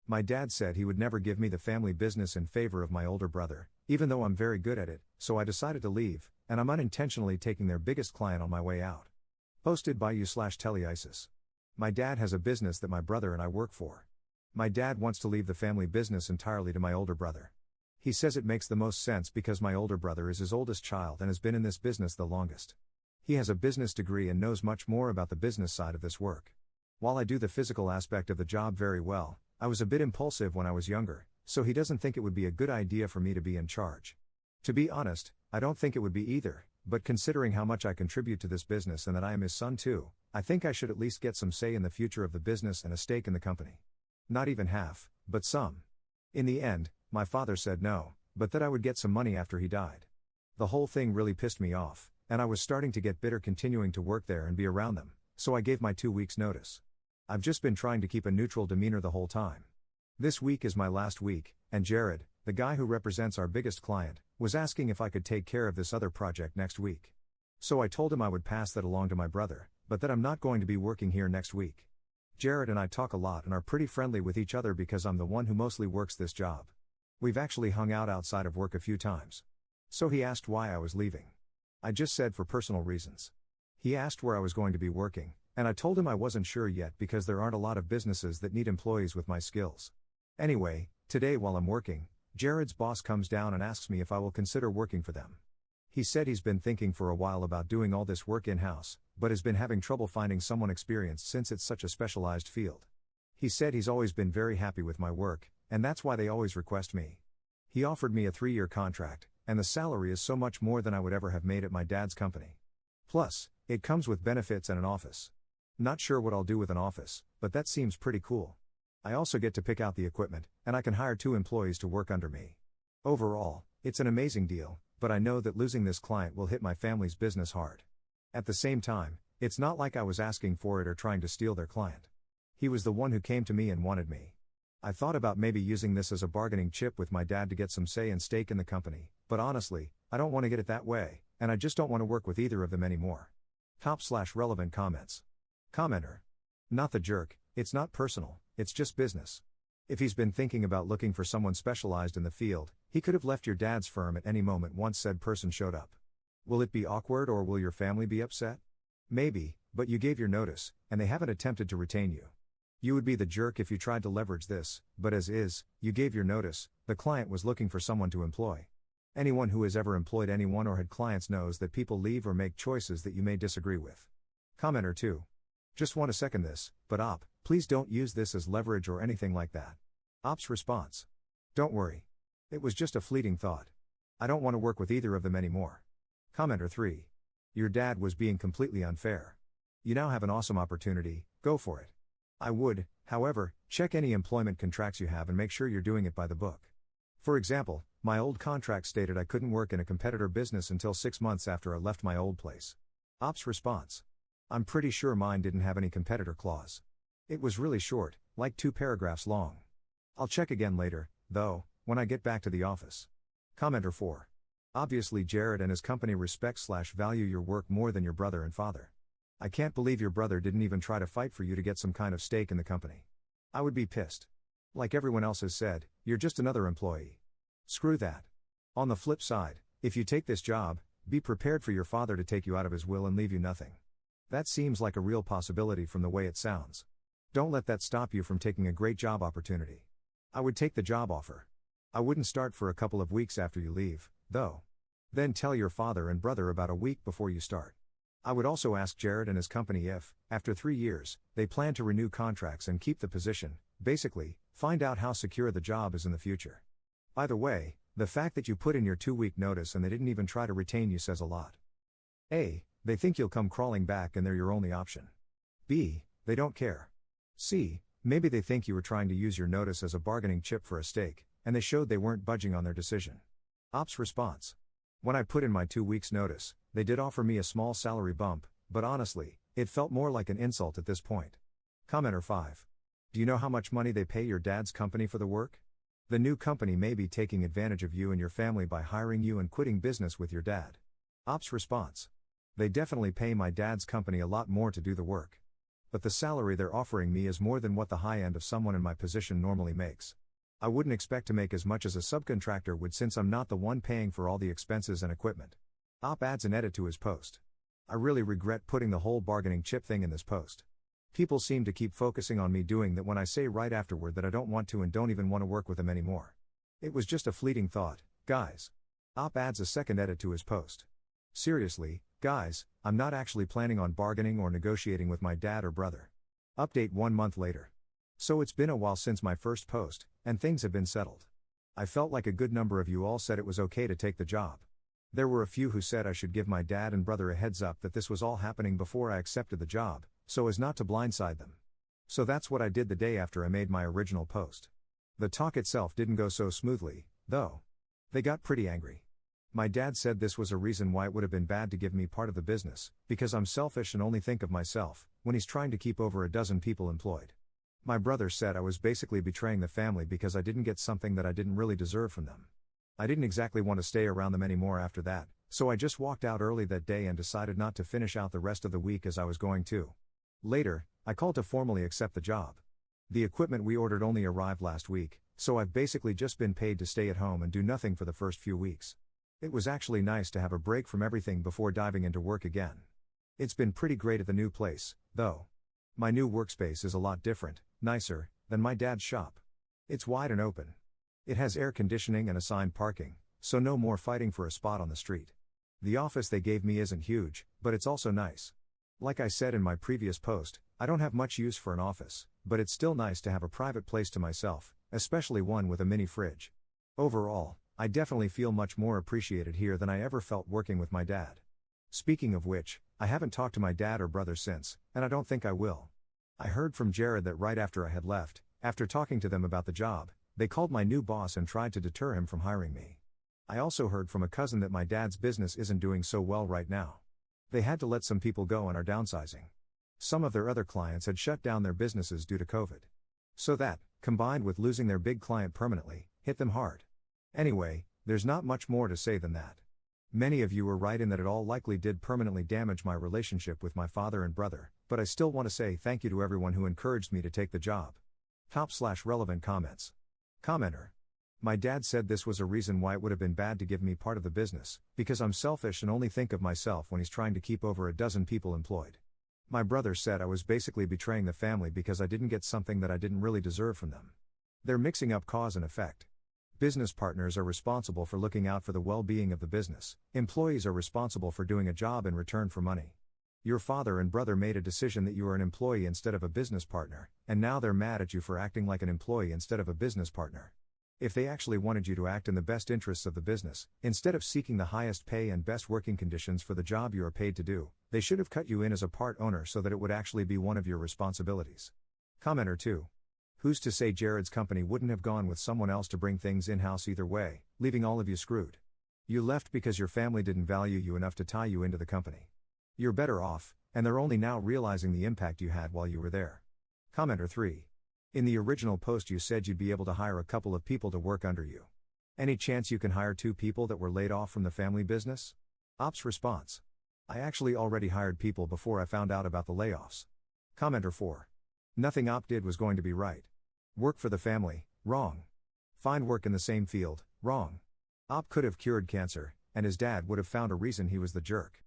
My dad said he would never give me the family business in favor of my older brother, even though I'm very good at it, so I decided to leave, and I'm unintentionally taking their biggest client on my way out. Posted by you/Teleisis. My dad has a business that my brother and I work for. My dad wants to leave the family business entirely to my older brother. He says it makes the most sense because my older brother is his oldest child and has been in this business the longest. He has a business degree and knows much more about the business side of this work. While I do the physical aspect of the job very well, I was a bit impulsive when I was younger, so he doesn't think it would be a good idea for me to be in charge. To be honest, I don't think it would be either, but considering how much I contribute to this business and that I am his son too, I think I should at least get some say in the future of the business and a stake in the company. Not even half, but some. In the end, my father said no, but that I would get some money after he died. The whole thing really pissed me off, and I was starting to get bitter continuing to work there and be around them, so I gave my 2 weeks notice. I've just been trying to keep a neutral demeanor the whole time. This week is my last week, and Jared, the guy who represents our biggest client, was asking if I could take care of this other project next week. So I told him I would pass that along to my brother, but that I'm not going to be working here next week. Jared and I talk a lot and are pretty friendly with each other because I'm the one who mostly works this job. We've actually hung out outside of work a few times. So he asked why I was leaving. I just said for personal reasons. He asked where I was going to be working, and I told him I wasn't sure yet because there aren't a lot of businesses that need employees with my skills. Anyway, today while I'm working, Jared's boss comes down and asks me if I will consider working for them. He said he's been thinking for a while about doing all this work in-house, but has been having trouble finding someone experienced since it's such a specialized field. He said he's always been very happy with my work, and that's why they always request me. He offered me a 3-year contract, and the salary is so much more than I would ever have made at my dad's company. Plus, it comes with benefits and an office. Not sure what I'll do with an office, but that seems pretty cool. I also get to pick out the equipment, and I can hire 2 employees to work under me. Overall, it's an amazing deal, but I know that losing this client will hit my family's business hard. At the same time, it's not like I was asking for it or trying to steal their client. He was the one who came to me and wanted me. I thought about maybe using this as a bargaining chip with my dad to get some say and stake in the company, but honestly, I don't want to get it that way, and I just don't want to work with either of them anymore. Top/relevant comments. Commenter. Not the jerk, it's not personal, it's just business. If he's been thinking about looking for someone specialized in the field, he could have left your dad's firm at any moment once said person showed up. Will it be awkward or will your family be upset? Maybe, but you gave your notice, and they haven't attempted to retain you. You would be the jerk if you tried to leverage this, but as is, you gave your notice, the client was looking for someone to employ. Anyone who has ever employed anyone or had clients knows that people leave or make choices that you may disagree with. Commenter 2. Just want to second this, but please don't use this as leverage or anything like that. Op's response. Don't worry. It was just a fleeting thought. I don't want to work with either of them anymore. Commenter 3. Your dad was being completely unfair. You now have an awesome opportunity, go for it. I would, however, check any employment contracts you have and make sure you're doing it by the book. For example, my old contract stated I couldn't work in a competitor business until 6 months after I left my old place. Op's response. I'm pretty sure mine didn't have any competitor clause. It was really short, like 2 paragraphs long. I'll check again later, though, when I get back to the office. Commenter 4. Obviously Jared and his company respect/value your work more than your brother and father. I can't believe your brother didn't even try to fight for you to get some kind of stake in the company. I would be pissed. Like everyone else has said, you're just another employee. Screw that. On the flip side, if you take this job, be prepared for your father to take you out of his will and leave you nothing. That seems like a real possibility from the way it sounds. Don't let that stop you from taking a great job opportunity. I would take the job offer. I wouldn't start for a couple of weeks after you leave, though. Then tell your father and brother about a week before you start. I would also ask Jared and his company if, after 3 years, they plan to renew contracts and keep the position. Basically, find out how secure the job is in the future. Either way, the fact that you put in your 2-week notice and they didn't even try to retain you says a lot. A. They think you'll come crawling back and they're your only option. B. They don't care. C. Maybe they think you were trying to use your notice as a bargaining chip for a stake, and they showed they weren't budging on their decision. Op's response. When I put in my 2 weeks notice, they did offer me a small salary bump, but honestly, it felt more like an insult at this point. Commenter 5. Do you know how much money they pay your dad's company for the work? The new company may be taking advantage of you and your family by hiring you and quitting business with your dad. Op's response. They definitely pay my dad's company a lot more to do the work. but the salary they're offering me is more than what the high end of someone in my position normally makes. I wouldn't expect to make as much as a subcontractor would since I'm not the one paying for all the expenses and equipment. Op adds an edit to his post. I really regret putting the whole bargaining chip thing in this post. People seem to keep focusing on me doing that when I say right afterward that I don't want to and don't even want to work with them anymore. It was just a fleeting thought, guys. Op adds a second edit to his post. Seriously, guys, I'm not actually planning on bargaining or negotiating with my dad or brother. Update 1 month later. So it's been a while since my first post, and things have been settled. I felt like a good number of you all said it was okay to take the job. There were a few who said I should give my dad and brother a heads up that this was all happening before I accepted the job, so as not to blindside them. So that's what I did the day after I made my original post. The talk itself didn't go so smoothly, though. They got pretty angry. My dad said this was a reason why it would have been bad to give me part of the business, because I'm selfish and only think of myself, when he's trying to keep over a dozen people employed. My brother said I was basically betraying the family because I didn't get something that I didn't really deserve from them. I didn't exactly want to stay around them anymore after that, so I just walked out early that day and decided not to finish out the rest of the week as I was going to. Later, I called to formally accept the job. The equipment we ordered only arrived last week, so I've basically just been paid to stay at home and do nothing for the first few weeks. It was actually nice to have a break from everything before diving into work again. It's been pretty great at the new place, though. My new workspace is a lot different, nicer, than my dad's shop. It's wide and open. It has air conditioning and assigned parking, so no more fighting for a spot on the street. The office they gave me isn't huge, but it's also nice. Like I said in my previous post, I don't have much use for an office, but it's still nice to have a private place to myself, especially one with a mini fridge. Overall, I definitely feel much more appreciated here than I ever felt working with my dad. Speaking of which, I haven't talked to my dad or brother since, and I don't think I will. I heard from Jared that right after I had left, after talking to them about the job, they called my new boss and tried to deter him from hiring me. I also heard from a cousin that my dad's business isn't doing so well right now. They had to let some people go and are downsizing. Some of their other clients had shut down their businesses due to COVID. So that, combined with losing their big client permanently, hit them hard. Anyway, there's not much more to say than that. Many of you were right in that it all likely did permanently damage my relationship with my father and brother, but I still want to say thank you to everyone who encouraged me to take the job. Top/relevant comments. Commenter. My dad said this was a reason why it would have been bad to give me part of the business, because I'm selfish and only think of myself when he's trying to keep over a dozen people employed. My brother said I was basically betraying the family because I didn't get something that I didn't really deserve from them. They're mixing up cause and effect. Business partners are responsible for looking out for the well-being of the business. Employees are responsible for doing a job in return for money. Your father and brother made a decision that you are an employee instead of a business partner, and now they're mad at you for acting like an employee instead of a business partner. If they actually wanted you to act in the best interests of the business, instead of seeking the highest pay and best working conditions for the job you are paid to do, they should have cut you in as a part owner so that it would actually be one of your responsibilities. Commenter 2. Who's to say Jared's company wouldn't have gone with someone else to bring things in-house either way, leaving all of you screwed? You left because your family didn't value you enough to tie you into the company. You're better off, and they're only now realizing the impact you had while you were there. Commenter 3. In the original post you said you'd be able to hire a couple of people to work under you. Any chance you can hire 2 people that were laid off from the family business? Op's response. I actually already hired people before I found out about the layoffs. Commenter 4. Nothing Op did was going to be right. Work for the family, wrong. Find work in the same field, wrong. Op could have cured cancer, and his dad would have found a reason he was the jerk.